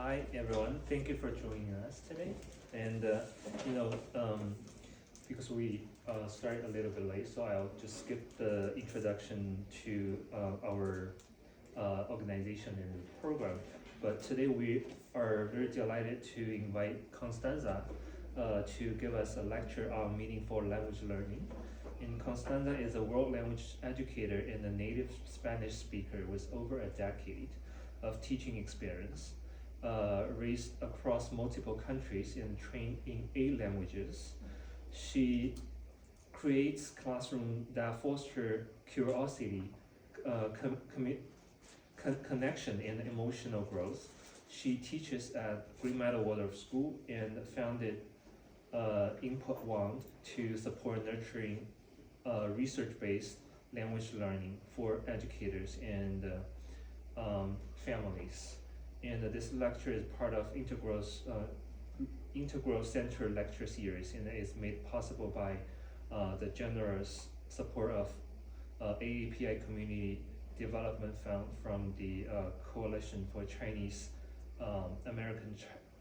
Hi everyone, thank you for joining us today. And because we started a little bit late, so I'll just skip the introduction to our organization and program. But today we are very delighted to invite Constanza to give us a lecture on meaningful language learning. And Constanza is a world language educator and a native Spanish speaker with over a decade of teaching experience, raised across multiple countries and trained in 8 languages. She creates classrooms that foster curiosity, connection, and emotional growth. She teaches at Green Meadow Waldorf School and founded Input One to support nurturing research-based language learning for educators and families. And this lecture is part of InterGrowth Center lecture series, and is made possible by the generous support of AAPI Community Development Fund from the Coalition for Chinese American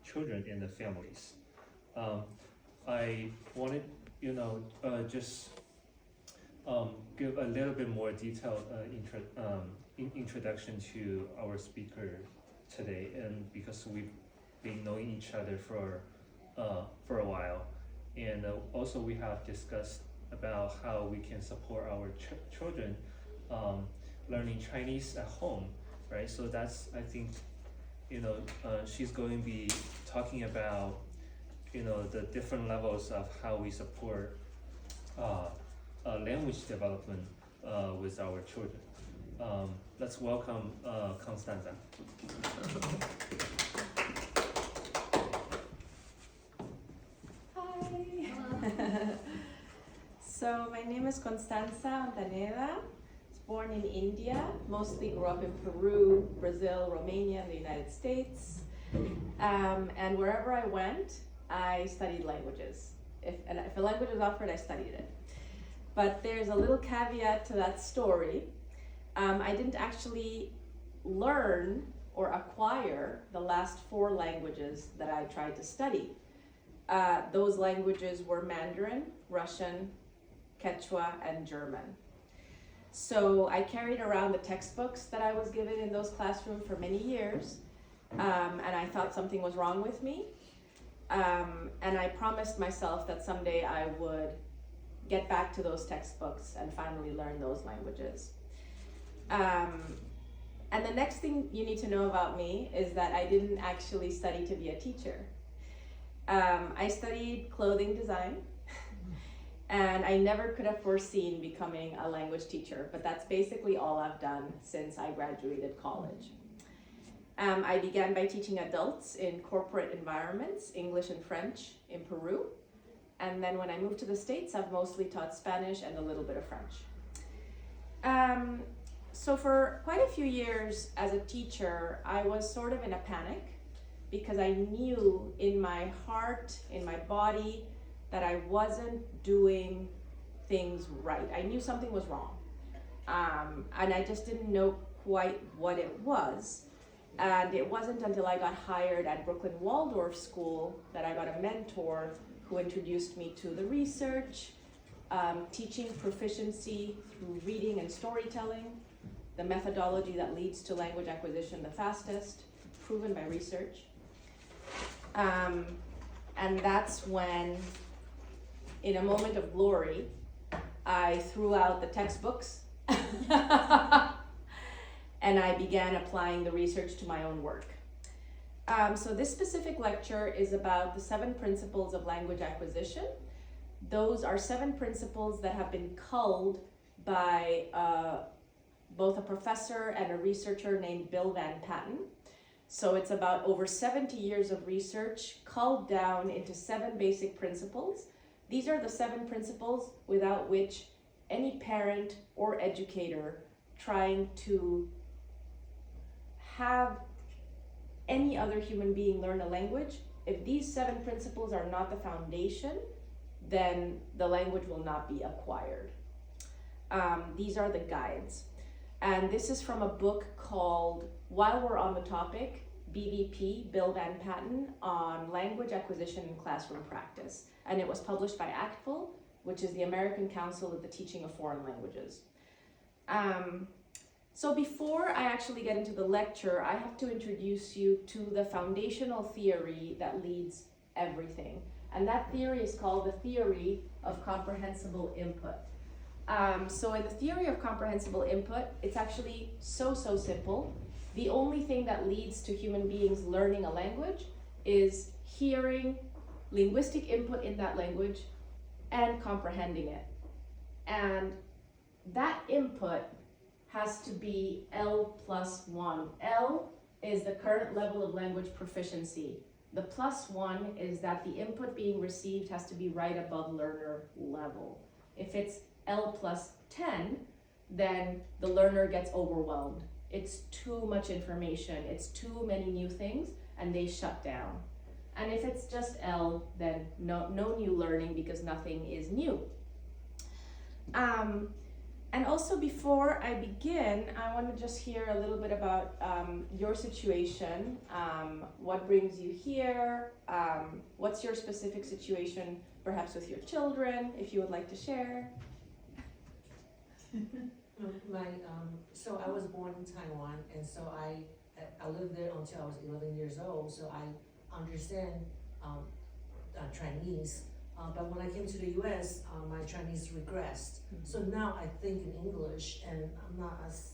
Children and the Families. I wanted, just give a little bit more detailed introduction to our speaker today, and because we've been knowing each other for a while, and also we have discussed about how we can support our children learning Chinese at home, right? So that's, I think, she's going to be talking about the different levels of how we support language development with our children. Let's welcome Constanza. Hi. So my name is Constanza Ontaneda. I was born in India, mostly grew up in Peru, Brazil, Romania, and the United States. And wherever I went, I studied languages. If a language was offered, I studied it. But there's a little caveat to that story. I didn't actually learn or acquire the last 4 languages that I tried to study. Those languages were Mandarin, Russian, Quechua, and German. So I carried around the textbooks that I was given in those classrooms for many years, and I thought something was wrong with me. And I promised myself that someday I would get back to those textbooks and finally learn those languages. And the next thing you need to know about me is that I didn't actually study to be a teacher. I studied clothing design, and I never could have foreseen becoming a language teacher, but that's basically all I've done since I graduated college. I began by teaching adults in corporate environments, English and French in Peru. And then when I moved to the States, I've mostly taught Spanish and a little bit of French. So for quite a few years as a teacher, I was sort of in a panic because I knew in my heart, in my body, that I wasn't doing things right. I knew something was wrong. And I just didn't know quite what it was. And it wasn't until I got hired at Rockland Waldorf School that I got a mentor who introduced me to the research, teaching proficiency through reading and storytelling, the methodology that leads to language acquisition the fastest, proven by research. And that's when, in a moment of glory, I threw out the textbooks and I began applying the research to my own work. So this specific lecture is about the 7 principles of language acquisition. Those are 7 principles that have been culled by both a professor and a researcher named Bill Van Patten. So it's about over 70 years of research culled down into 7 basic principles. These are the 7 principles without which any parent or educator trying to have any other human being learn a language, if these 7 principles are not the foundation, then the language will not be acquired. These are the guides. And this is from a book called, while we're on the topic, BVP, Bill Van Patten, on language acquisition and classroom practice. And it was published by ACTFL, which is the American Council of the Teaching of Foreign Languages. So before I actually get into the lecture, I have to introduce you to the foundational theory that leads everything. And that theory is called the theory of comprehensible input. So in the theory of comprehensible input, it's actually so simple. The only thing that leads to human beings learning a language is hearing linguistic input in that language and comprehending it. And that input has to be L+1. L is the current level of language proficiency. The +1 is that the input being received has to be right above learner level. If it's L+10, then the learner gets overwhelmed. It's too much information, it's too many new things, and they shut down. And if it's just L, then no new learning because nothing is new. And also before I begin, I want to just hear a little bit about your situation. What brings you here? What's your specific situation, perhaps with your children, if you would like to share? So I was born in Taiwan, and so I lived there until I was 11 years old, so I understand Chinese. But when I came to the US, my Chinese regressed. So now I think in English, and I'm not as,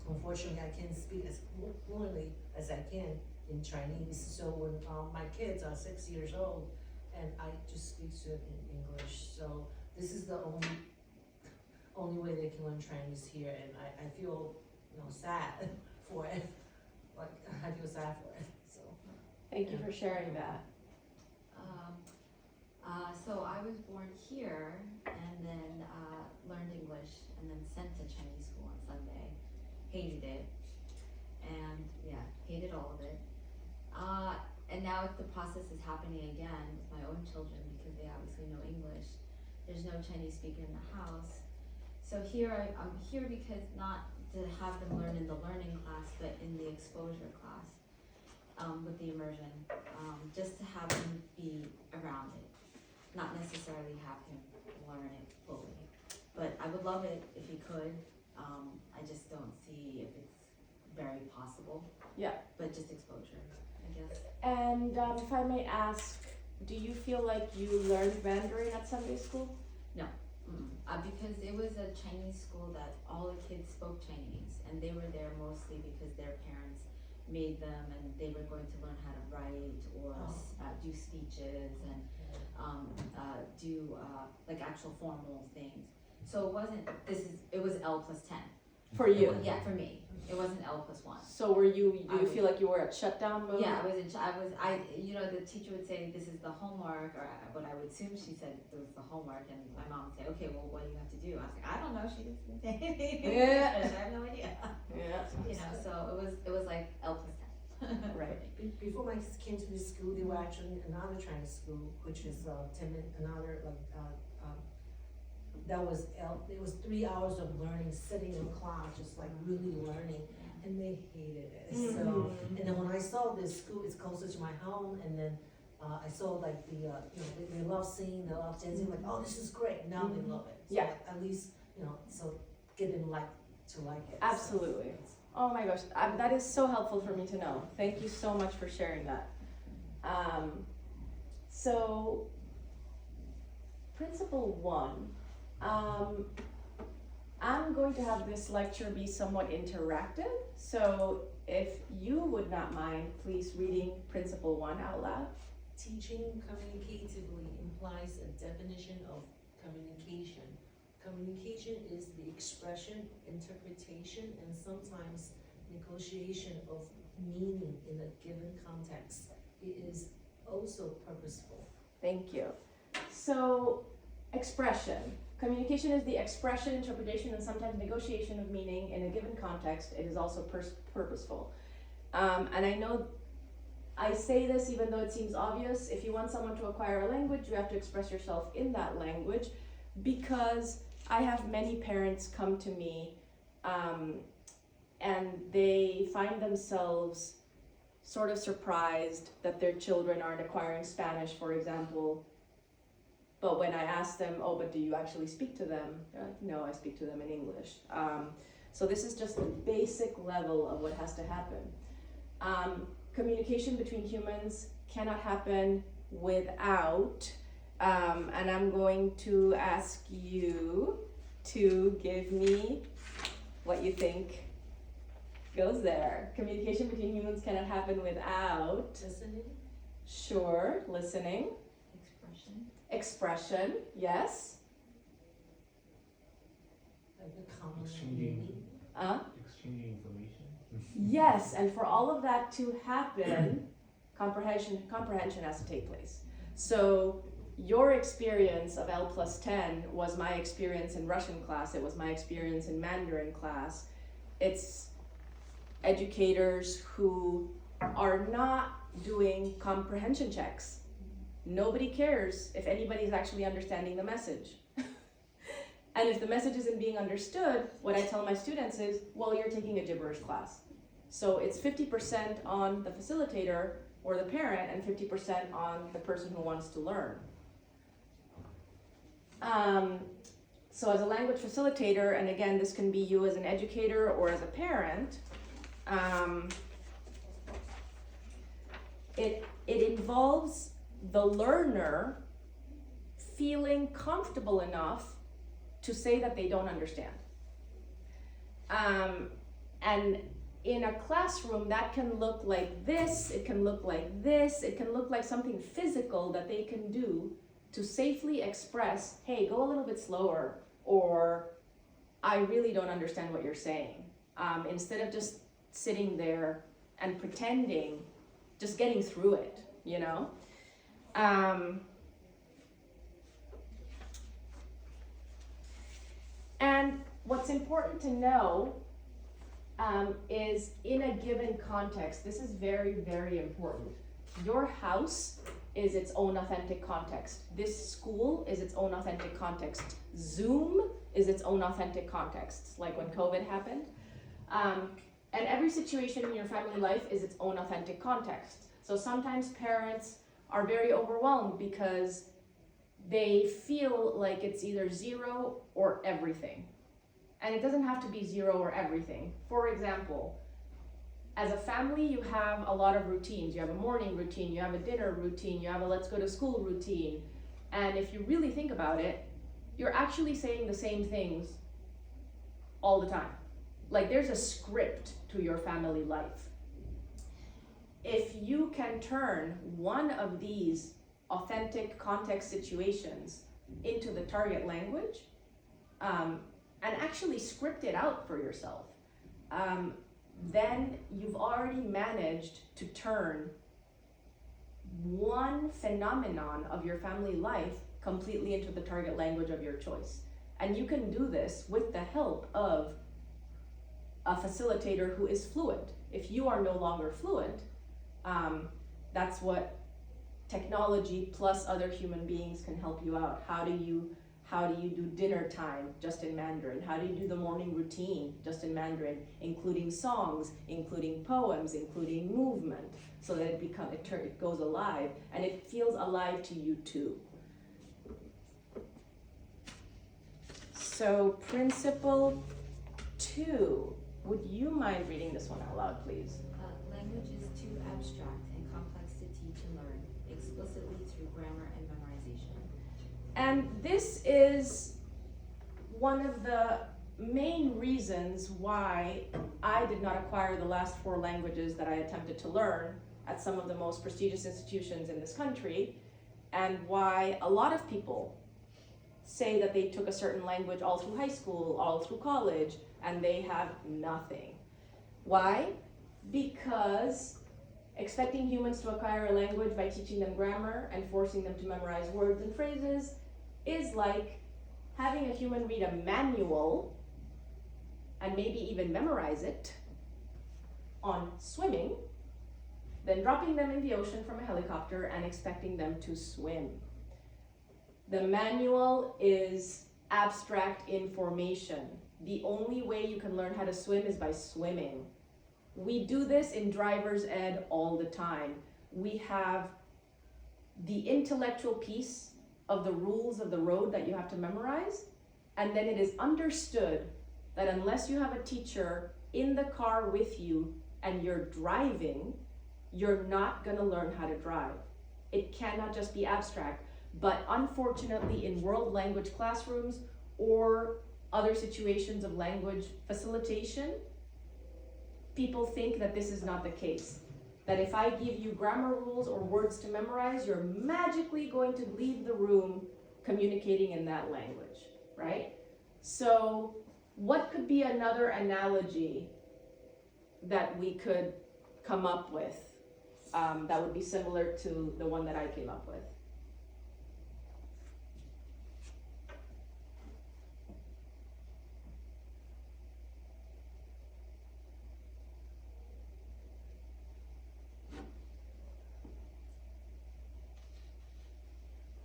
unfortunately, I can't speak as fluently as I can in Chinese. So when my kids are 6 years old, and I just speak to them in English. So this is the only way they can learn Chinese here, and I feel, sad for it. Like, I feel sad for it, so. Thank you for sharing that. So I was born here and then learned English and then sent to Chinese school on Sunday. Hated it. And yeah, hated all of it. And now the process is happening again with my own children because they obviously know English. There's no Chinese speaker in the house. So here I'm here because not to have them learn in the learning class, but in the exposure class with the immersion, just to have them be around it. Not necessarily have him learn it fully, but I would love it if he could. I just don't see if it's very possible. Yeah. But just exposure, I guess. And if I may ask, do you feel like you learned Mandarin at Sunday school? No, because it was a Chinese school that all the kids spoke Chinese, and they were there mostly because their parents made them, and they were going to learn how to write or do speeches and do like actual formal things. So it wasn't. It was L+10 For you? Yeah, for me, it wasn't L+1. So were you? Do you feel like you were at shutdown mode? Yeah, the teacher would say this is the homework, or what I would assume she said it was the homework, and my mom would say, okay, well, what do you have to do? I was like, I don't know. She didn't say anything. Yeah. I have no idea. Yeah. So it was like L+10. Right. Before my kids came to this school, they were actually in another Chinese school, which is it was 3 hours of learning, sitting in class, just like really learning, and they hated it. Mm-hmm. So, and then when I saw this school, it's closer to my home, and then I saw like they love singing, they love dancing, like, oh, this is great. Now they love it. So Yeah. like, at least so get them to like it. Absolutely. So, Oh my gosh, that is so helpful for me to know. Thank you so much for sharing that. So, Principle 1. I'm going to have this lecture be somewhat interactive. So, if you would not mind, please reading Principle 1 out loud. teaching communicatively implies a definition of communication. Communication is the expression, interpretation, and sometimes negotiation of meaning in a given context. It is also purposeful. Thank you. So, expression. Communication is the expression, interpretation, and sometimes negotiation of meaning in a given context. It is also purposeful. And I know I say this even though it seems obvious. If you want someone to acquire a language, you have to express yourself in that language, because I have many parents come to me and they find themselves sort of surprised that their children aren't acquiring Spanish, for example. But when I ask them, oh, but do you actually speak to them? They're like, no, I speak to them in English. So this is just the basic level of what has to happen. Communication between humans cannot happen without, and I'm going to ask you to give me what you think goes there. Communication between humans cannot happen without. Listening? Sure, listening. Expression, yes. Like a common Exchanging. meaning? Exchanging information. Yes, and for all of that to happen, comprehension has to take place. So your experience of L+10 was my experience in Russian class, it was my experience in Mandarin class. It's educators who are not doing comprehension checks. Nobody cares if anybody's actually understanding the message. And if the message isn't being understood, what I tell my students is, well, you're taking a gibberish class. So it's 50% on the facilitator or the parent and 50% on the person who wants to learn. So as a language facilitator, and again, this can be you as an educator or as a parent, it involves the learner feeling comfortable enough to say that they don't understand. And in a classroom, that can look like this, it can look like this, it can look like something physical that they can do to safely express, hey, go a little bit slower, or I really don't understand what you're saying. Instead of just sitting there and pretending, just getting through it, you know? And what's important to know is in a given context, this is very, very important. Your house is its own authentic context. This school is its own authentic context. Zoom is its own authentic context, like when COVID happened. And every situation in your family life is its own authentic context. So sometimes parents are very overwhelmed because they feel like it's either zero or everything. And it doesn't have to be zero or everything. For example, as a family, you have a lot of routines. You have a morning routine, you have a dinner routine, you have a let's go to school routine. And if you really think about it, you're actually saying the same things all the time. Like there's a script to your family life. If you can turn one of these authentic context situations into the target language, and actually script it out for yourself, then you've already managed to turn one phenomenon of your family life completely into the target language of your choice. And you can do this with the help of a facilitator who is fluent. If you are no longer fluent, that's what technology plus other human beings can help you out. How do you do dinner time just in Mandarin? How do you do the morning routine just in Mandarin, including songs, including poems, including movement, so that it goes alive and it feels alive to you too. So principle 2, would you mind reading this one out loud, please? Language is too abstract and complex to teach and learn explicitly through grammar and memorization. And this is one of the main reasons why I did not acquire the last 4 languages that I attempted to learn at some of the most prestigious institutions in this country, and why a lot of people say that they took a certain language all through high school, all through college, and they have nothing. Why? Because expecting humans to acquire a language by teaching them grammar and forcing them to memorize words and phrases is like having a human read a manual and maybe even memorize it on swimming, then dropping them in the ocean from a helicopter and expecting them to swim. The manual is abstract information. The only way you can learn how to swim is by swimming. We do this in driver's ed all the time. We have the intellectual piece of the rules of the road that you have to memorize, and then it is understood that unless you have a teacher in the car with you and you're driving, you're not gonna learn how to drive. It cannot just be abstract. But unfortunately, in world language classrooms or other situations of language facilitation, people think that this is not the case. That if I give you grammar rules or words to memorize, you're magically going to leave the room communicating in that language, right? So what could be another analogy that we could come up with that would be similar to the one that I came up with?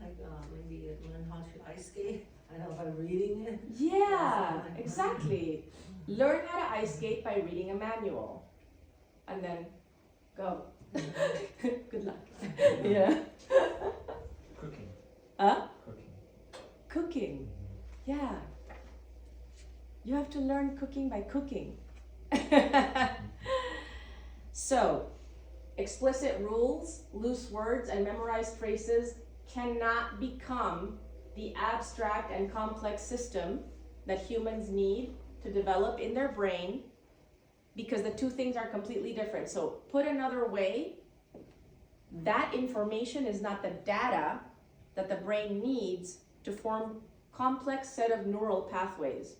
Like maybe learn how to ice skate, I know, by reading it. Yeah, exactly. Learn how to ice skate by reading a manual. And then go. Good luck. Yeah. Cooking. Huh? Cooking. Cooking. Yeah. You have to learn cooking by cooking. So, explicit rules, loose words, and memorized phrases cannot become the abstract and complex system that humans need to develop in their brain, because the two things are completely different. So put another way, that information is not the data that the brain needs to form complex set of neural pathways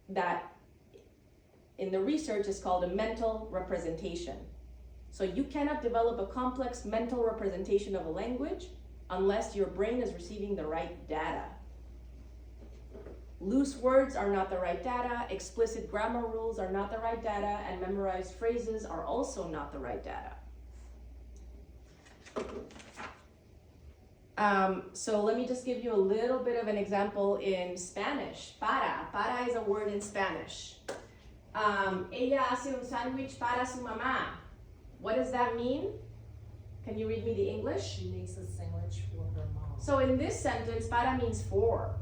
that in the research is called a mental representation. So you cannot develop a complex mental representation of a language unless your brain is receiving the right data. Loose words are not the right data, explicit grammar rules are not the right data, and memorized phrases are also not the right data. So let me just give you a little bit of an example in Spanish. Para. Para is a word in Spanish. Ella hace un sándwich para su mamá. What does that mean? Can you read me the English? She makes a sandwich for her mom. So in this sentence, para means for.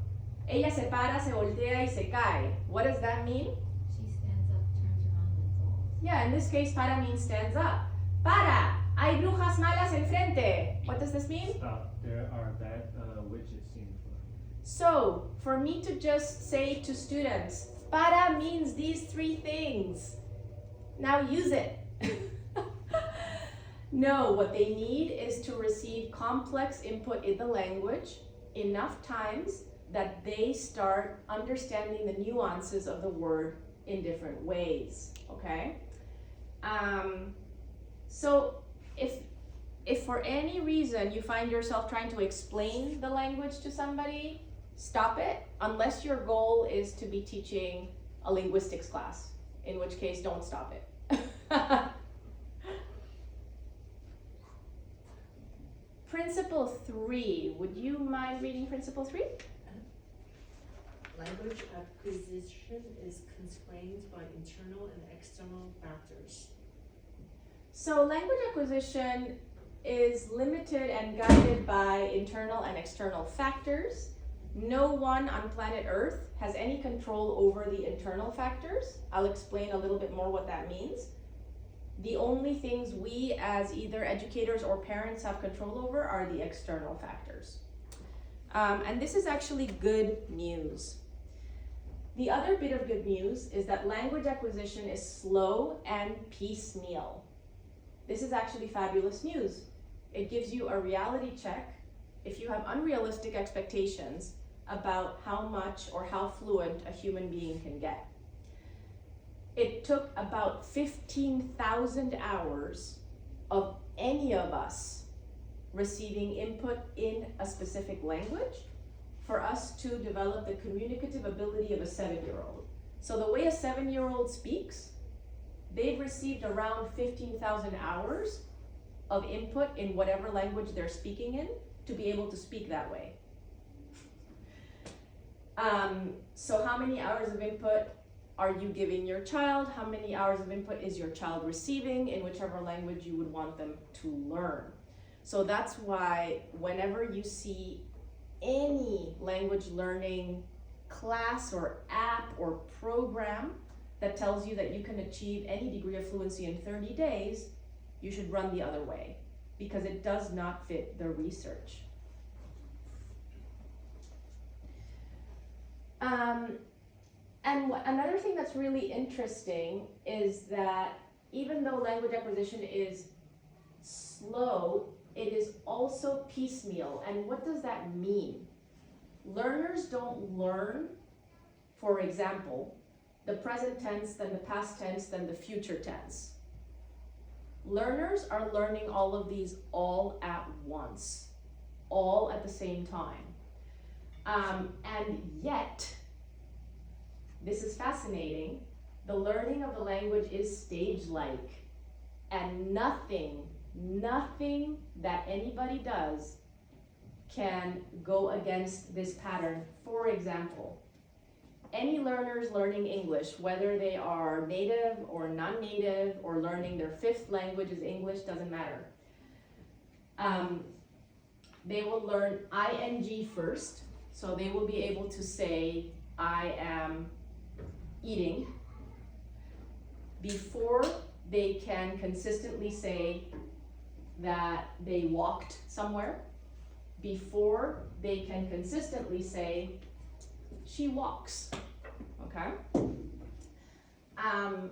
Ella se para, se voltea y se cae. What does that mean? She stands up, turns around, and falls. Yeah, in this case, para means stands up. Para, hay brujas malas enfrente. What does this mean? Stop. There are bad witches in front. So, for me to just say to students, para means these three things. Now use it. No, what they need is to receive complex input in the language enough times that they start understanding the nuances of the word in different ways, okay? So if for any reason you find yourself trying to explain the language to somebody, stop it, unless your goal is to be teaching a linguistics class, in which case don't stop it. Principle 3, would you mind reading principle 3? Language acquisition is constrained by internal and external factors. So language acquisition is limited and guided by internal and external factors. No one on planet Earth has any control over the internal factors. I'll explain a little bit more what that means. The only things we as either educators or parents have control over are the external factors. And this is actually good news. The other bit of good news is that language acquisition is slow and piecemeal. This is actually fabulous news. It gives you a reality check if you have unrealistic expectations about how much or how fluent a human being can get. It took about 15,000 hours of any of us receiving input in a specific language for us to develop the communicative ability of a 7-year-old. So the way a 7-year-old speaks, they've received around 15,000 hours of input in whatever language they're speaking in to be able to speak that way. So how many hours of input are you giving your child? How many hours of input is your child receiving in whichever language you would want them to learn? So that's why whenever you see any language learning class or app or program that tells you that you can achieve any degree of fluency in 30 days, you should run the other way because it does not fit the research. Another thing that's really interesting is that even though language acquisition is slow, it is also piecemeal. And what does that mean? Learners don't learn, for example, the present tense, then the past tense, then the future tense. Learners are learning all of these all at once, all at the same time. And yet, this is fascinating, the learning of the language is stage-like, and nothing that anybody does can go against this pattern. For example, any learners learning English, whether they are native or non-native or learning their fifth language is English, doesn't matter. They will learn ing first, so they will be able to say, I am eating, before they can consistently say that they walked somewhere, before they can consistently say, she walks, okay?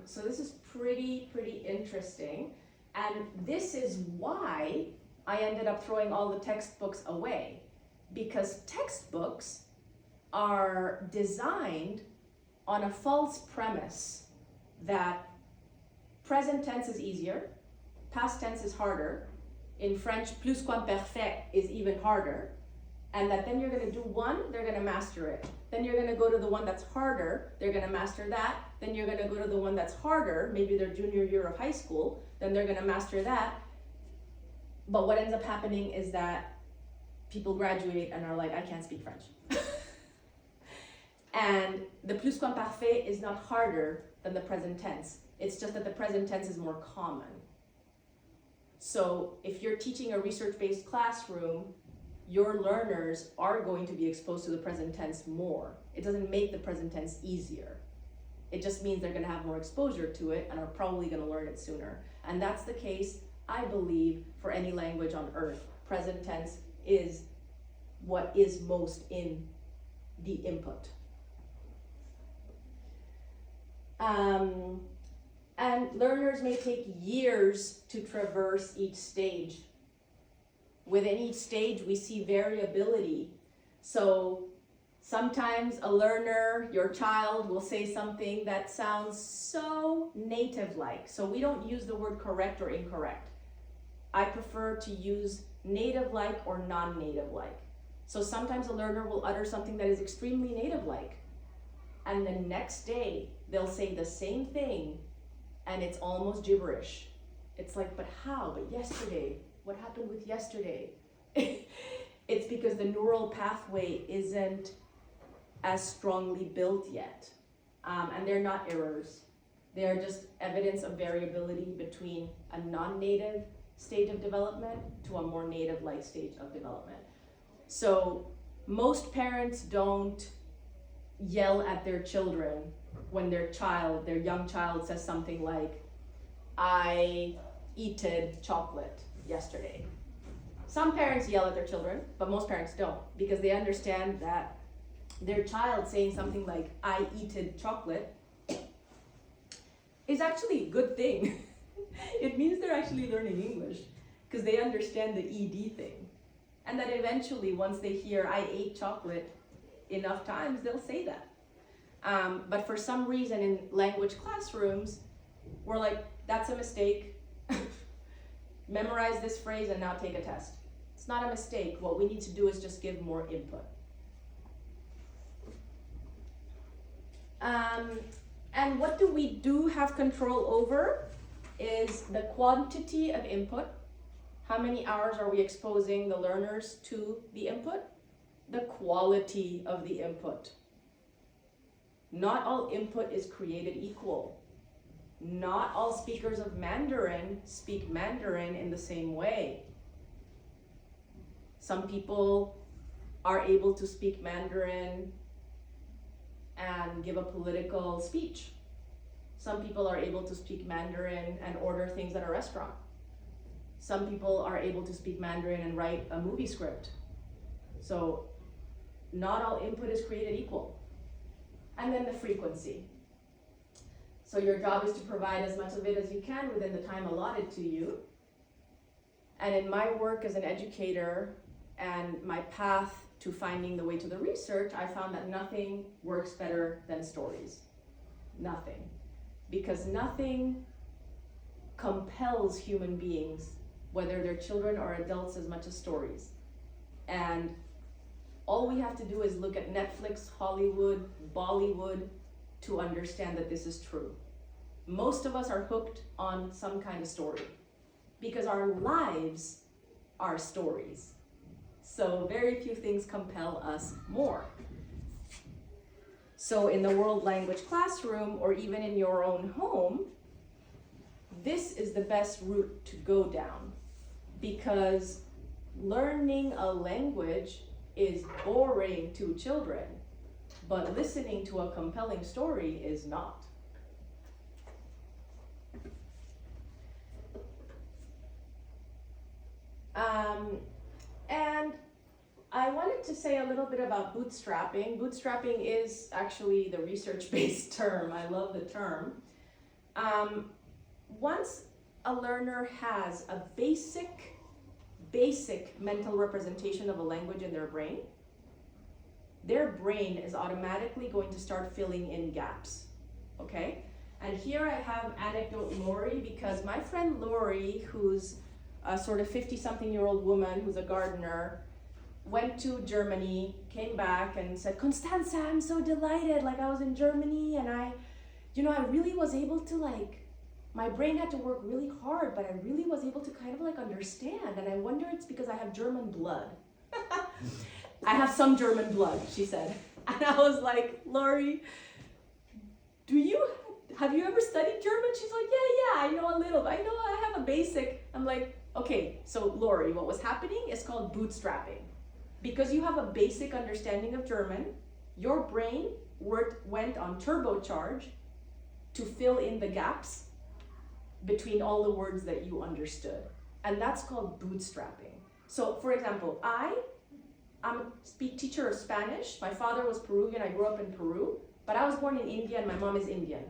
So this is pretty interesting. And this is why I ended up throwing all the textbooks away, because textbooks are designed on a false premise that present tense is easier, past tense is harder, in French, plusquamperfect is even harder, and that then you're gonna do one, they're gonna master it. Then you're gonna go to the one that's harder, they're gonna master that. Then you're gonna go to the one that's harder, maybe their junior year of high school, then they're gonna master that. But what ends up happening is that people graduate and are like, I can't speak French. And the plusquamperfect is not harder than the present tense. It's just that the present tense is more common. So if you're teaching a research-based classroom, your learners are going to be exposed to the present tense more. It doesn't make the present tense easier. It just means they're gonna have more exposure to it and are probably gonna learn it sooner. And that's the case, I believe, for any language on earth. Present tense is what is most in the input. And learners may take years to traverse each stage. Within each stage, we see variability. So sometimes a learner, your child, will say something that sounds so native-like. So we don't use the word correct or incorrect. I prefer to use native-like or non-native-like. So sometimes a learner will utter something that is extremely native-like. And the next day, they'll say the same thing, and it's almost gibberish. It's like, but how? But yesterday? What happened with yesterday? It's because the neural pathway isn't as strongly built yet. And they're not errors. They are just evidence of variability between a non-native stage of development to a more native-like stage of development. So most parents don't yell at their children when their young child says something like, I eated chocolate yesterday. Some parents yell at their children, but most parents don't, because they understand that their child saying something like, I eated chocolate, is actually a good thing. It means they're actually learning English, because they understand the ED thing. And that eventually, once they hear, I ate chocolate enough times, they'll say that. But for some reason in language classrooms, we're like, that's a mistake. Memorize this phrase and now take a test. It's not a mistake. What we need to do is just give more input. And what do we have control over is the quantity of input. How many hours are we exposing the learners to the input? The quality of the input. Not all input is created equal. Not all speakers of Mandarin speak Mandarin in the same way. Some people are able to speak Mandarin and give a political speech. Some people are able to speak Mandarin and order things at a restaurant. Some people are able to speak Mandarin and write a movie script. So not all input is created equal. And then the frequency. So your job is to provide as much of it as you can within the time allotted to you. And in my work as an educator and my path to finding the way to the research, I found that nothing works better than stories. Nothing. Because nothing compels human beings, whether they're children or adults, as much as stories. And all we have to do is look at Netflix, Hollywood, Bollywood to understand that this is true. Most of us are hooked on some kind of story because our lives are stories. So very few things compel us more. So in the world language classroom or even in your own home, this is the best route to go down because learning a language is boring to children, but listening to a compelling story is not. And I wanted to say a little bit about bootstrapping. Bootstrapping is actually the research-based term. I love the term. Once a learner has a basic mental representation of a language in their brain is automatically going to start filling in gaps, okay? And here I have anecdote Lori, because my friend Lori, who's a sort of 50-something-year-old woman who's a gardener, went to Germany, came back and said, Constanza, I'm so delighted, like I was in Germany and I really was able to my brain had to work really hard, but I really was able to kind of understand. And I wonder it's because I have German blood. I have some German blood, she said. And I was like, Lori, have you ever studied German? She's like, yeah, I know a little. I know I have a basic. I'm like, okay, so Lori, what was happening is called bootstrapping. Because you have a basic understanding of German, your brain went on turbocharge to fill in the gaps between all the words that you understood. And that's called bootstrapping. So for example, I'm a teacher of Spanish. My father was Peruvian, I grew up in Peru, but I was born in India and my mom is Indian.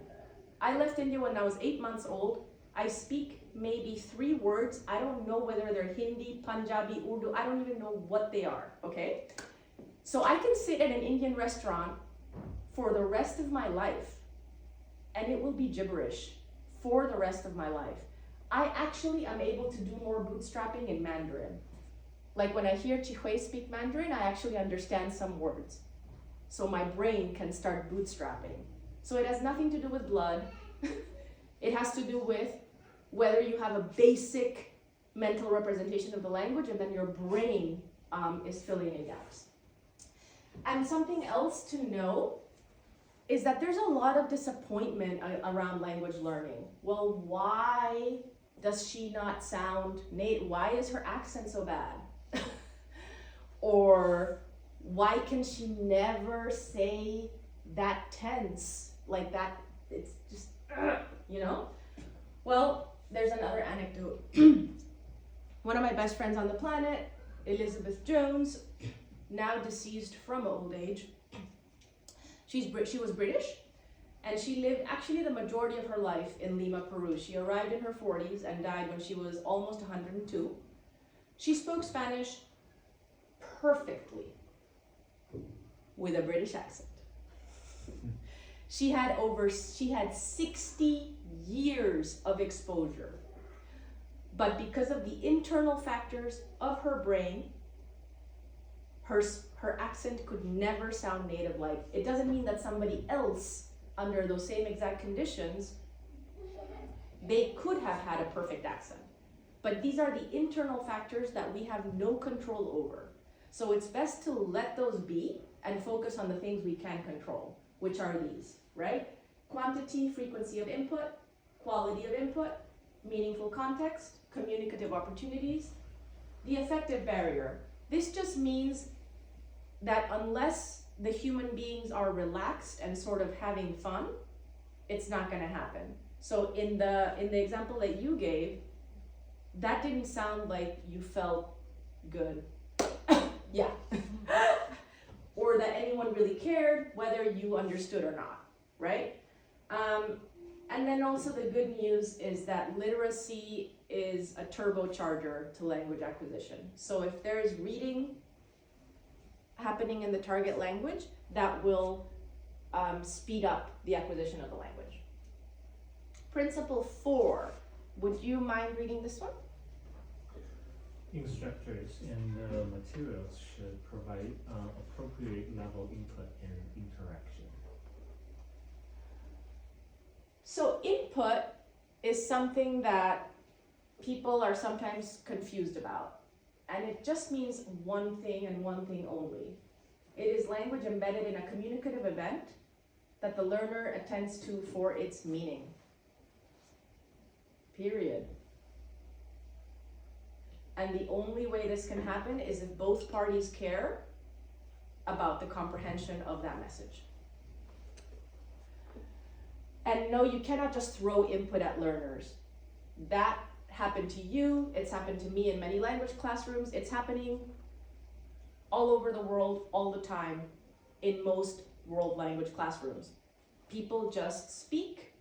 I left India when I was 8 months old. I speak maybe 3 words. I don't know whether they're Hindi, Punjabi, Urdu, I don't even know what they are, okay? So I can sit at an Indian restaurant for the rest of my life and it will be gibberish for the rest of my life. I actually am able to do more bootstrapping in Mandarin. Like when I hear Chihui speak Mandarin, I actually understand some words. So my brain can start bootstrapping. So it has nothing to do with blood. It has to do with whether you have a basic mental representation of the language and then your brain is filling in gaps. And something else to know is that there's a lot of disappointment around language learning. Well, why does she not sound native? Why is her accent so bad? Or why can she never say that tense like that? It's just, Well, there's another anecdote. One of my best friends on the planet, Elizabeth Jones, now deceased from old age. She was British, and she lived actually the majority of her life in Lima, Peru. She arrived in her 40s and died when she was almost 102. She spoke Spanish perfectly with a British accent. She had 60 years of exposure. But because of the internal factors of her brain, her accent could never sound native-like. It doesn't mean that somebody else, under those same exact conditions, they could have had a perfect accent. But these are the internal factors that we have no control over. So it's best to let those be and focus on the things we can control. which are these, right? Quantity, frequency of input, quality of input, meaningful context, communicative opportunities. The affective barrier. This just means that unless the human beings are relaxed and sort of having fun, it's not gonna happen. So in the example that you gave, that didn't sound like you felt good. Yeah. Or that anyone really cared whether you understood or not, right? And then also the good news is that literacy is a turbocharger to language acquisition. So if there's reading happening in the target language, that will speed up the acquisition of the language. Principle 4, would you mind reading this one? Instructors and materials should provide appropriate level input and interaction. So input is something that people are sometimes confused about, and it just means one thing and one thing only. It is language embedded in a communicative event that the learner attends to for its meaning. Period. And the only way this can happen is if both parties care about the comprehension of that message. And no, you cannot just throw input at learners. That happened to you, it's happened to me in many language classrooms, it's happening all over the world all the time in most world language classrooms. People just speak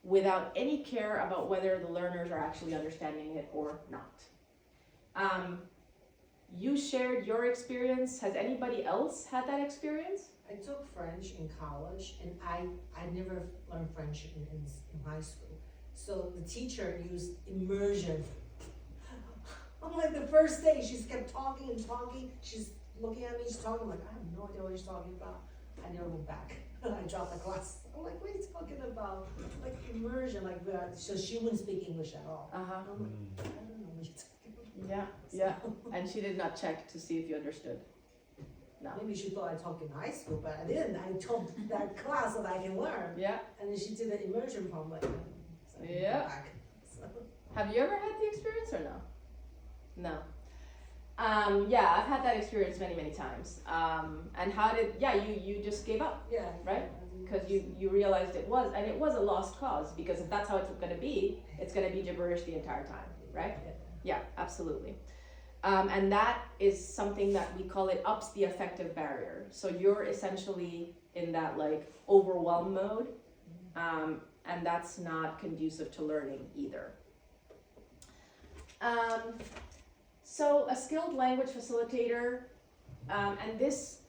without any care about whether the learners are actually understanding it or not. You shared your experience. Has anybody else had that experience? I took French in college, and I never learned French in high school. So the teacher used immersion. I'm like, the first day, she just kept talking and talking. She's looking at me, she's talking, I'm like, I have no idea what she's talking about. I never went back. I dropped the class. I'm like, what are you talking about? Like immersion, like, so she wouldn't speak English at all. I'm like, I don't know what you're talking about. Yeah. And she did not check to see if you understood. No. Maybe she thought I talked in high school, but I didn't. I told that class so that I can learn. Yeah. And then she did the immersion problem, like, so I didn't Yeah. go back. So. Have you ever had the experience or no? No. Yeah, I've had that experience many, many times. And how did, you just gave up, Yeah. right? Because you realized it was a lost cause, because if that's how it's gonna be, it's gonna be gibberish the entire time, right? Yeah, absolutely. And that is something that we call it ups the affective barrier. So you're essentially in that like overwhelm mode, and that's not conducive to learning either. So a skilled language facilitator, and this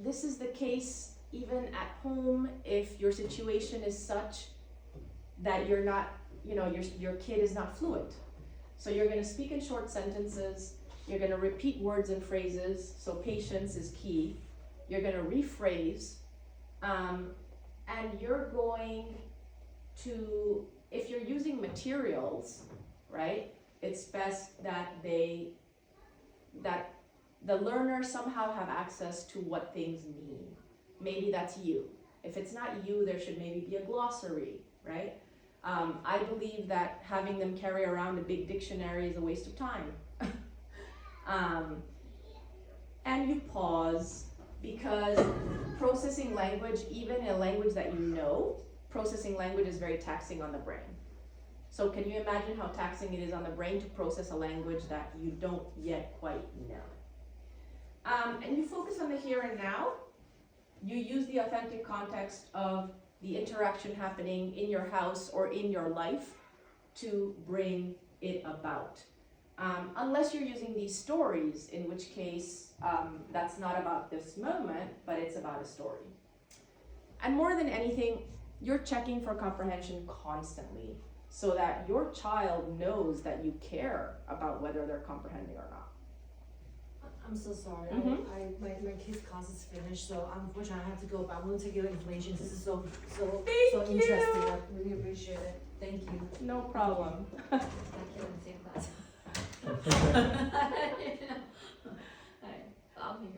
is the case even at home if your situation is such that you're not, your kid is not fluent. So you're gonna speak in short sentences, you're gonna repeat words and phrases, so patience is key. You're gonna rephrase, and you're going to, if you're using materials, right, it's best that the learner somehow have access to what things mean. Maybe that's you. If it's not you, there should maybe be a glossary, right? I believe that having them carry around a big dictionary is a waste of time. And you pause, because processing language, even in a language that you know, processing language is very taxing on the brain. So can you imagine how taxing it is on the brain to process a language that you don't yet quite know? And you focus on the here and now. You use the authentic context of the interaction happening in your house or in your life to bring it about. Unless you're using these stories, in which case that's not about this moment, but it's about a story. And more than anything, you're checking for comprehension constantly so that your child knows that you care about whether they're comprehending or not. I'm so sorry. Mhm. My kids' class is finished, so unfortunately I have to go. But I'm going to take your information. This is so Thank you. interesting. I really appreciate it. Thank you. No problem. My kid in the same class. Alright, I'm here.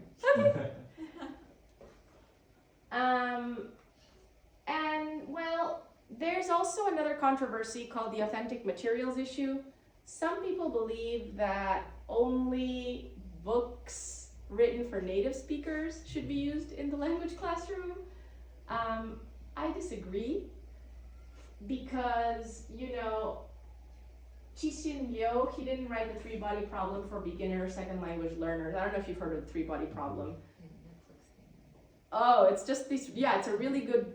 another controversy called the authentic materials issue. Some people believe that only books written for native speakers should be used in the language classroom. I disagree because, you know, Cixin Liu, he didn't write the three-body problem for beginner second language learners. I don't know if you've heard of the three-body problem. Oh, it's just these, yeah, it's a really good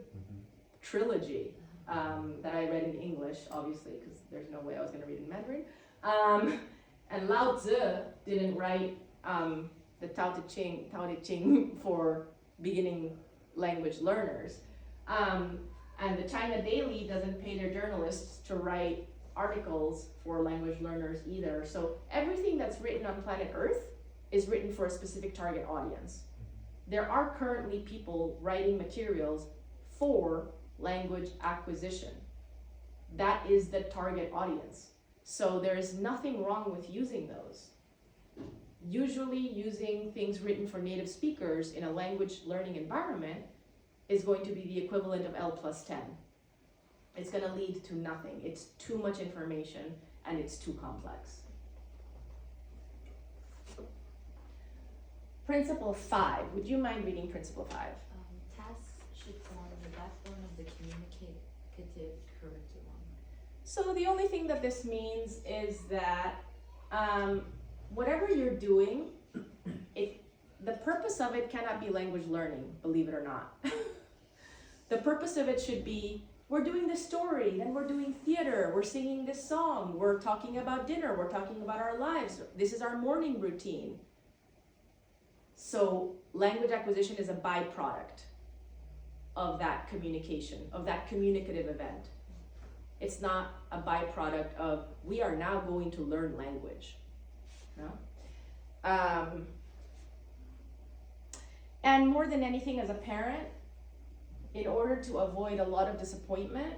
trilogy that I read in English, obviously, because there's no way I was going to read in Mandarin. And Lao Tzu didn't write the Tao Te Ching for beginning language learners. And the China Daily doesn't pay their journalists to write articles for language learners either. So everything that's written on planet Earth is written for a specific target audience. There are currently people writing materials for language acquisition. That is the target audience. So there is nothing wrong with using those. Usually using things written for native speakers in a language learning environment is going to be the equivalent of L+10. It's going to lead to nothing. It's too much information and it's too complex. Principle 5. Would you mind reading Principle 5? Tasks should form the backbone of the communicative curriculum. So the only thing that this means is that whatever you're doing, the purpose of it cannot be language learning, believe it or not. The purpose of it should be, we're doing this story, then we're doing theater, we're singing this song, we're talking about dinner, we're talking about our lives, this is our morning routine. So language acquisition is a byproduct of that communication, of that communicative event. It's not a byproduct of, we are now going to learn language. No? And more than anything, as a parent, in order to avoid a lot of disappointment,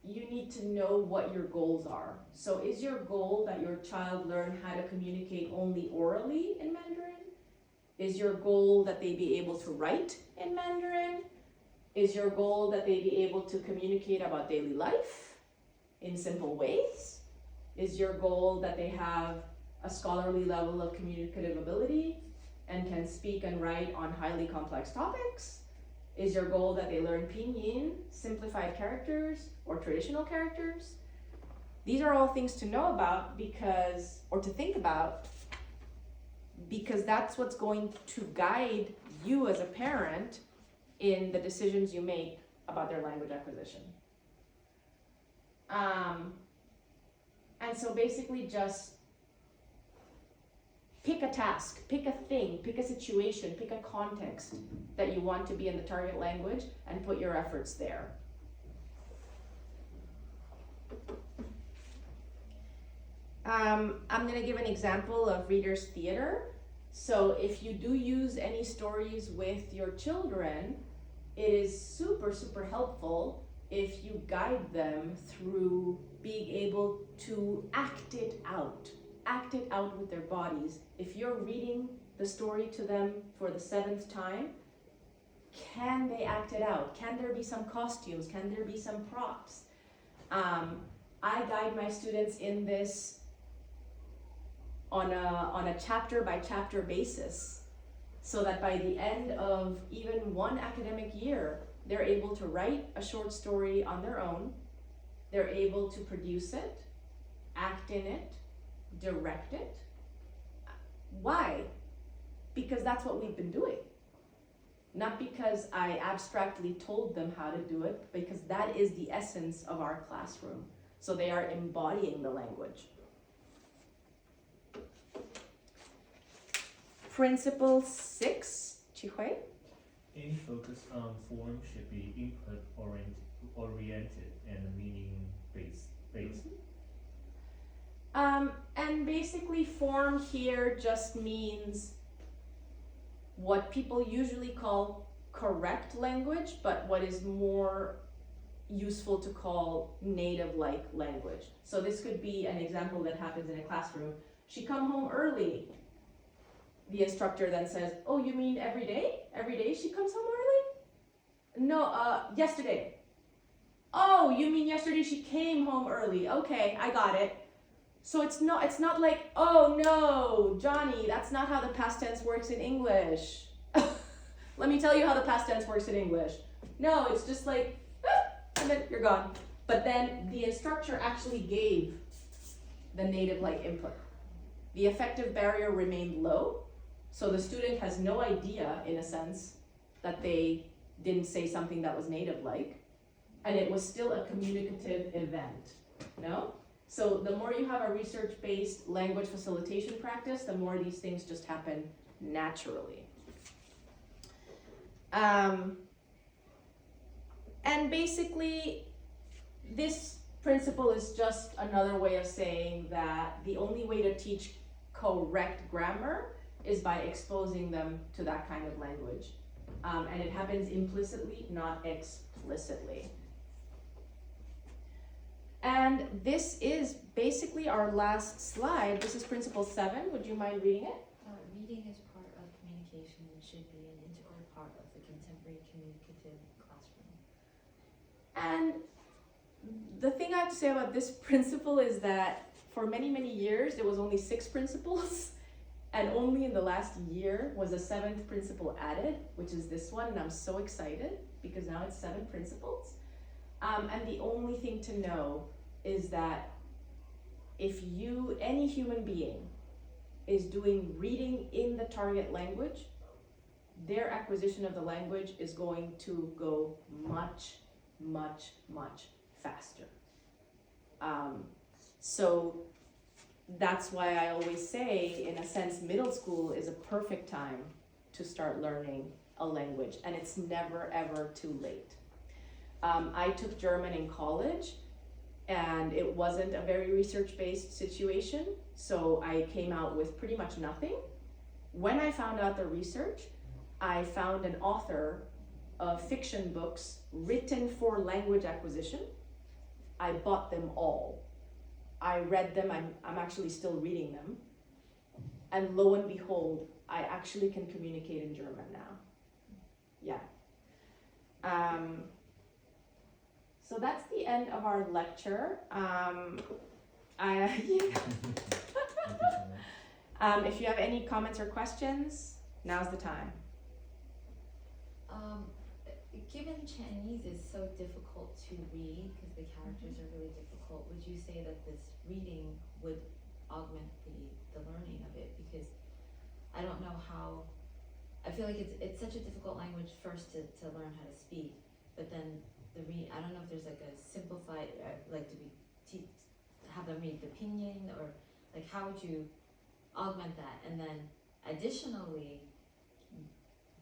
you need to know what your goals are. So is your goal that your child learn how to communicate only orally in Mandarin? Is your goal that they be able to write in Mandarin? Is your goal that they be able to communicate about daily life in simple ways? Is your goal that they have a scholarly level of communicative ability and can speak and write on highly complex topics? Is your goal that they learn pinyin, simplified characters, or traditional characters? These are all things to know about because, or to think about, because that's what's going to guide you as a parent in the decisions you make about their language acquisition. And so basically just pick a task, pick a thing, pick a situation, pick a context that you want to be in the target language and put your efforts there. I'm going to give an example of reader's theater. So if you do use any stories with your children, it is super, super helpful if you guide them through being able to act it out with their bodies. If you're reading the story to them for the 7th time, can they act it out? Can there be some costumes? Can there be some props? I guide my students in this on a chapter by chapter basis, so that by the end of even one academic year, they're able to write a short story on their own. They're able to produce it, act in it, direct it. Why? Because that's what we've been doing. Not because I abstractly told them how to do it, because that is the essence of our classroom. So they are embodying the language. Principle 6, Chihui. Any focus on form should be input oriented and meaning based. And basically form here just means what people usually call correct language, but what is more useful to call native-like language. So this could be an example that happens in a classroom. She come home early. The instructor then says, oh, you mean every day? Every day she comes home early? No, yesterday. Oh, you mean yesterday she came home early. Okay, I got it. So it's not like, oh no, Johnny, that's not how the past tense works in English. Let me tell you how the past tense works in English. No, it's just like, and then you're gone. But then the instructor actually gave the native-like input. The affective barrier remained low, so the student has no idea, in a sense, that they didn't say something that was native-like, and it was still a communicative event, no? So the more you have a research-based language facilitation practice, the more these things just happen naturally. And basically, this principle is just another way of saying that the only way to teach correct grammar is by exposing them to that kind of language. And it happens implicitly, not explicitly. And this is basically our last slide. This is principle 7. Would you mind reading it? Reading is part of communication and should be an integral part of the contemporary communicative classroom. And the thing I have to say about this principle is that for many, many years, there was only 6 principles, and only in the last year was a 7th principle added, which is this one, and I'm so excited because now it's 7 principles. And the only thing to know is that if any human being is doing reading in the target language, their acquisition of the language is going to go much, much, much faster. So that's why I always say, in a sense, middle school is a perfect time to start learning a language, and it's never ever too late. I took German in college, and it wasn't a very research-based situation, so I came out with pretty much nothing. When I found out the research, I found an author of fiction books written for language acquisition. I bought them all. I read them, I'm actually still reading them. And lo and behold, I actually can communicate in German now. Yeah. So that's the end of our lecture. If you have any comments or questions, now's the time. Given Chinese is so difficult to read because the characters are really difficult, would you say that this reading would augment the learning of it? Because I don't know how, I feel like it's such a difficult language first to learn how to speak, but then I don't know if there's like a simplified, like have them read the pinyin, or like how would you augment that? And then additionally,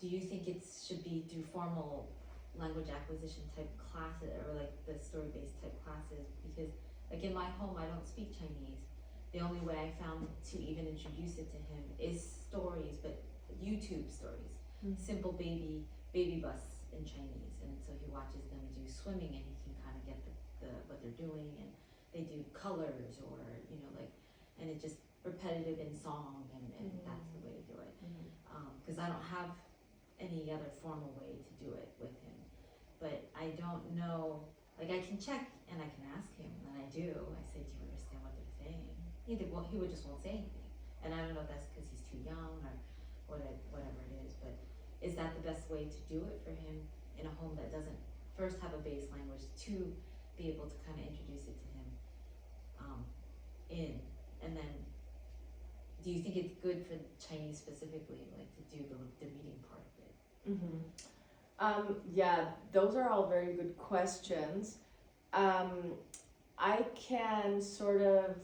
do you think it should be through formal language acquisition type classes, or like the story-based type classes? Because like in my home, I don't speak Chinese. The only way I found to even introduce it to him is stories, but YouTube stories. Simple baby bus in Chinese, and so he watches them do swimming, and he can kind of get the what they're doing, and they do colors, or like, and it just repetitive in song, and that's the way to do it. Because I don't have any other formal way to do it with him, but I don't know, like I can check and I can ask him, and I do. I say, do you understand what they're saying? He just won't say anything, and I don't know if that's because he's too young or whatever it is, but is that the best way to do it for him in a home that doesn't first have a base language to be able to kind of introduce it to him and then do you think it's good for Chinese specifically, like to do the reading part of it? Yeah, those are all very good questions. I can sort of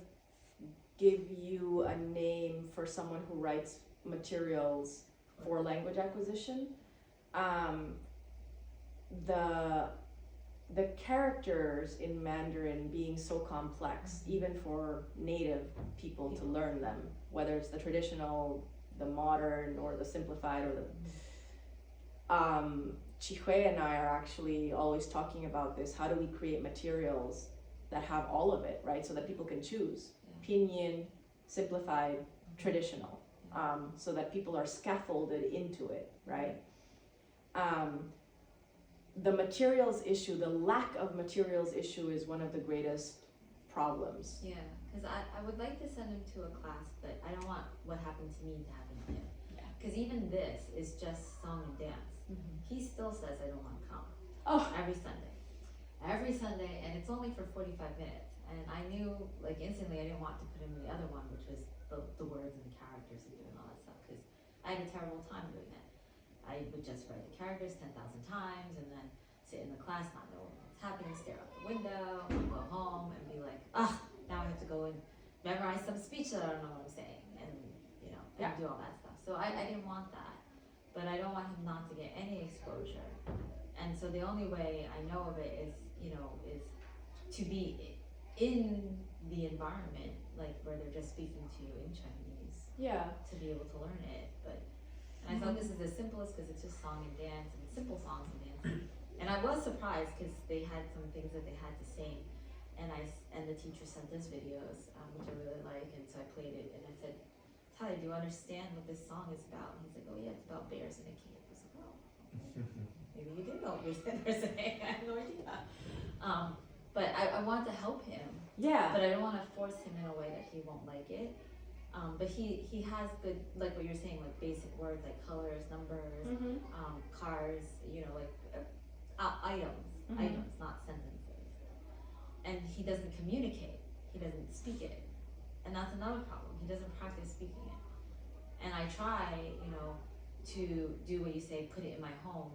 give you a name for someone who writes materials for language acquisition. The characters in Mandarin being so complex, even for native people to learn them, whether it's the traditional, the modern, or the simplified, or the Chihui and I are actually always talking about this. How do we create materials that have all of it, right? So that people can choose pinyin, simplified, traditional, so that people are scaffolded into it, right? the materials issue, the lack of materials issue is one of the greatest problems. Yeah, because I would like to send him to a class, but I don't want what happened to me to happen to him. Because even this is just song and dance. He still says I don't want to come. Oh. Every Sunday, and it's only for 45 minutes. And I knew, like, instantly I didn't want to put him in the other one, which was the words and the characters and doing all that stuff, because I had a terrible time doing it. I would just write the characters 10,000 times and then sit in the class, not know what's happening, stare out the window, go home and be like, now I have to go and memorize some speech that I don't know what I'm saying, and and do all that stuff. So I didn't want that, but I don't want him not to get any exposure. And so the only way I know of it is to be in the environment, like where they're just speaking to you in Chinese. Yeah. To be able to learn it, and I thought this is the simplest because it's just song and dance and simple songs and dance. And I was surprised because they had some things that they had to sing, and the teacher sent us videos, which I really like, and so I played it and I said, Tyler, do you understand what this song is about? And he's like, oh yeah, it's about bears and a cave. I was like, oh, maybe you did know what they're saying. I have no idea. But I wanted to help him. Yeah. But I don't want to force him in a way that he won't like it. But he has good, like what you're saying, like basic words like colors, numbers, cars, items, not sentences. And he doesn't communicate. He doesn't speak it. And that's another problem. He doesn't practice speaking it. And I try, to do what you say, put it in my home.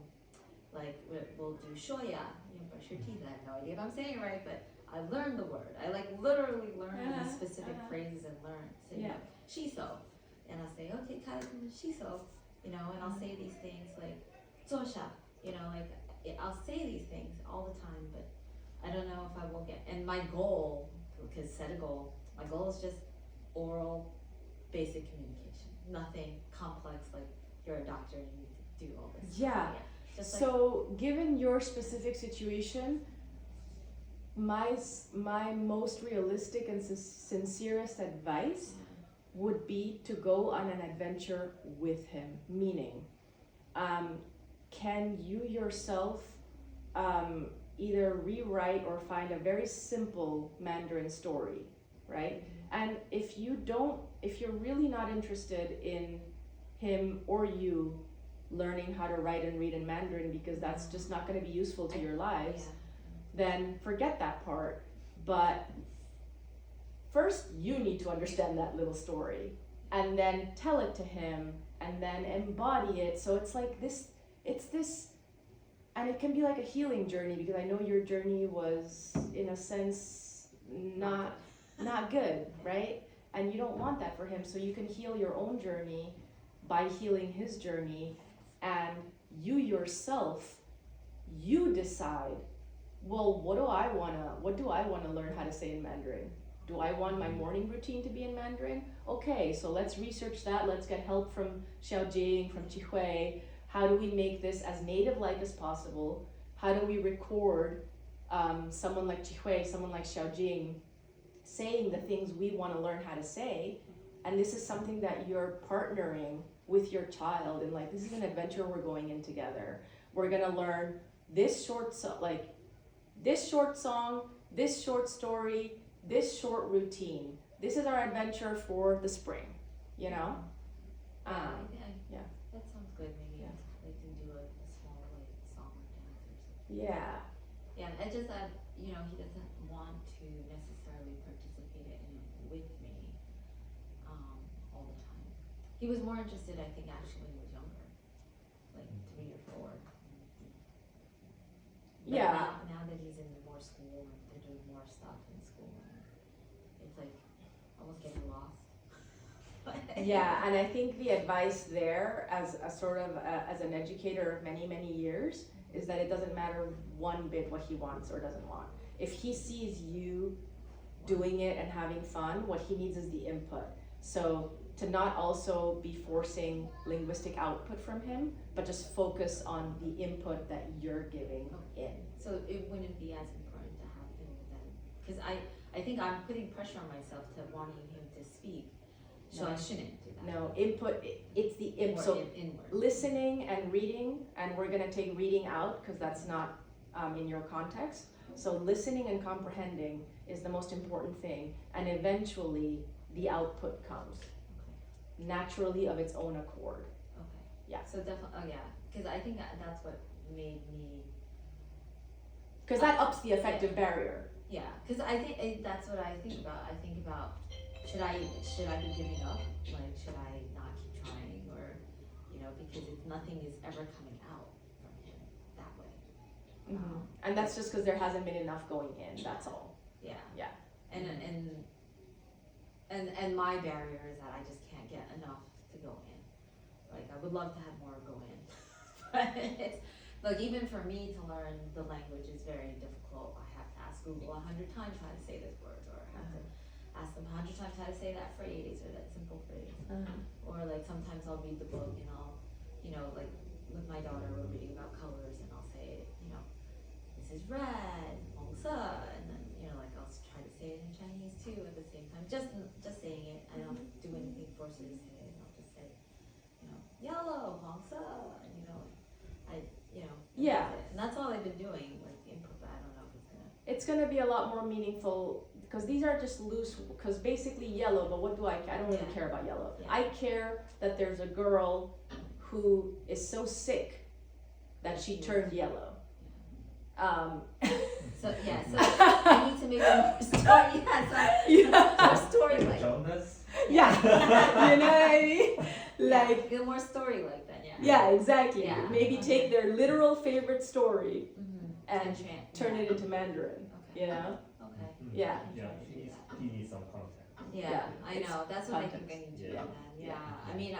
Like we'll do shoya, brush your teeth. I have no idea if I'm saying it right, but I learned the word. I literally learned these specific phrases and say shiso. And I'll say, okay, shiso, and I'll say these things like zosha, I'll say these things all the time, but I don't know if I will get, and my goal, because set a goal, my goal is just oral, basic communication. Nothing complex, like you're a doctor and you need to do all this. Yeah. Just so given your specific situation, my most realistic and sincerest advice would be to go on an adventure with him. Meaning, can you yourself either rewrite or find a very simple Mandarin story, right? And if you're really not interested in him or you learning how to write and read in Mandarin because that's just not going to be useful to your lives, then forget that part. But first you need to understand that little story and then tell it to him and then embody it. So it's like this, and it can be like a healing journey, because I know your journey was in a sense not good, right? And you don't want that for him, so you can heal your own journey by healing his journey. And you yourself, you decide, well, what do I want to learn how to say in Mandarin? Do I want my morning routine to be in Mandarin? Okay, so let's research that. Let's get help from Xiaojing, from Chihui. How do we make this as native-like as possible? How do we record someone like Chihui, someone like Xiaojing saying the things we want to learn how to say? And this is something that you're partnering with your child, and like, this is an adventure we're going in together. We're gonna learn this short song, this short story, this short routine. This is our adventure for the spring, Yeah, yeah. That sounds good. Maybe they can do a small song or dance or something. Yeah. Yeah, it's just that he doesn't want to necessarily participate in it with me all the time. He was more interested, I think, actually when he was younger, like 3 or 4. But Yeah. Now that he's in more school and they're doing more stuff in school, it's like almost getting lost. Yeah, and I think the advice there, as a sort of as an educator of many years, is that it doesn't matter one bit what he wants or doesn't want. If he sees you doing it and having fun, what he needs is the input. So to not also be forcing linguistic output from him, but just focus on the input that you're giving in. So it wouldn't be as important to have him then, because I think I'm putting pressure on myself to wanting him to speak, So I shouldn't do that. No, input, it's the Or so inward. listening and reading, and we're gonna take reading out because that's not in your context. So listening and comprehending is the most important thing, and eventually the output comes naturally of its own accord. Okay. Yeah. So definitely, oh yeah, because I think that's what made me. Because that ups the effective barrier. Yeah, because I think that's what I think about. I think about should I be giving up? Like, should I not keep trying, or because if nothing is ever coming out from him that way. And that's just because there hasn't been enough going in. That's all. Yeah. Yeah. And my barrier is that I just can't get enough to go in. Like, I would love to have more go in, but it's like, even for me to learn the language is very difficult. I have to ask Google 100 times how to say this word, or I have to ask them 100 times how to say that phrase or that simple phrase. Or like sometimes I'll read the book and I'll, like with my daughter, we're reading about colors, and I'll say, this is red, 红色, and then like I'll try to say it in Chinese too at the same time. Just saying it. I don't do anything force her to say it. I'll just say, yellow, 黄色, and Yeah. and that's all I've been doing, like input, but I don't know if it's gonna. It's gonna be a lot more meaningful because these are just loose. Because basically yellow, but what do I don't really care about yellow. Yeah. I care that there's a girl who is so sick that she turned yellow. So I need to make a more story. More story like. Jonas? Yeah, you know what I mean? Like, Get more story like that. Yeah. yeah, exactly. Yeah. Maybe take their literal favorite story and And turn it into Mandarin. Okay. You know? Okay. Yeah. Yeah, he needs some content. Yeah, Yeah, I it's know. That's what context. I think I need to do Yeah. then. Yeah. I mean,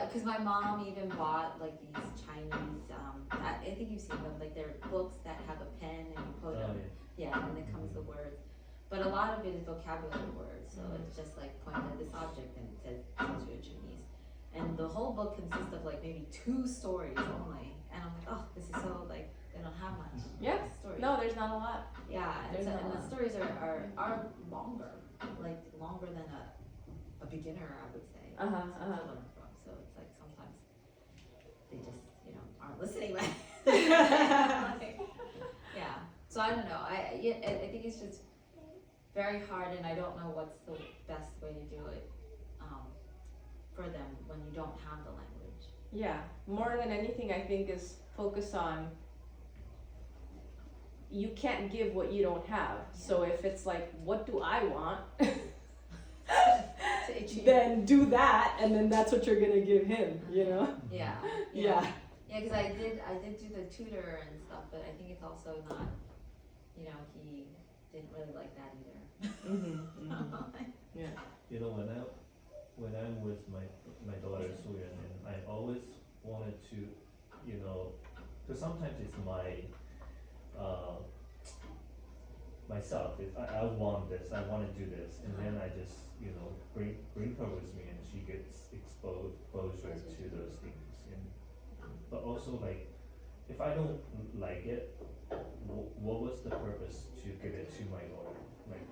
because my mom even bought like these Chinese. I think you've seen them. Like they're books that have a pen and you put them. Yeah, and then comes the words. But a lot of it is vocabulary words. So it's just like point at this object and it says tells you in Chinese. And the whole book consists of like maybe 2 stories only. And I'm like, oh, this is so like they don't have much. Yeah. Stories. No, there's not a lot. Yeah, There's and not a the lot. stories are longer, like longer than a beginner, I would say. To learn from. So it's like sometimes they just aren't listening. Yeah. So I don't know. I think it's just very hard, and I don't know what's the best way to do it for them when you don't have the language. Yeah. More than anything, I think is focus on you can't give what you don't have. So if it's like, what do I want? Then do that, and then that's what you're gonna give him. Yeah. Yeah. Yeah, because I did do the tutor and stuff, but I think it's also not, he didn't really like that either. Yeah. When I'm with my daughter Suyan, and I always wanted to, because sometimes it's myself. I want this. I want to do this, and then I just bring her with me, and she gets exposure to those things. But also like, if I don't like it, what was the purpose to give it to my daughter? Like,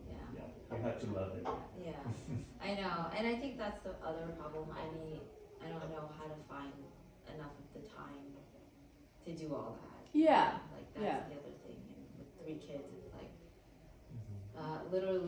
Yeah. you have to love it. Yeah, I know, and I think that's the other problem. I don't know how to find enough of the time to do all that. Yeah. Like that's Yeah. the other thing. And with 3 kids, it's like literally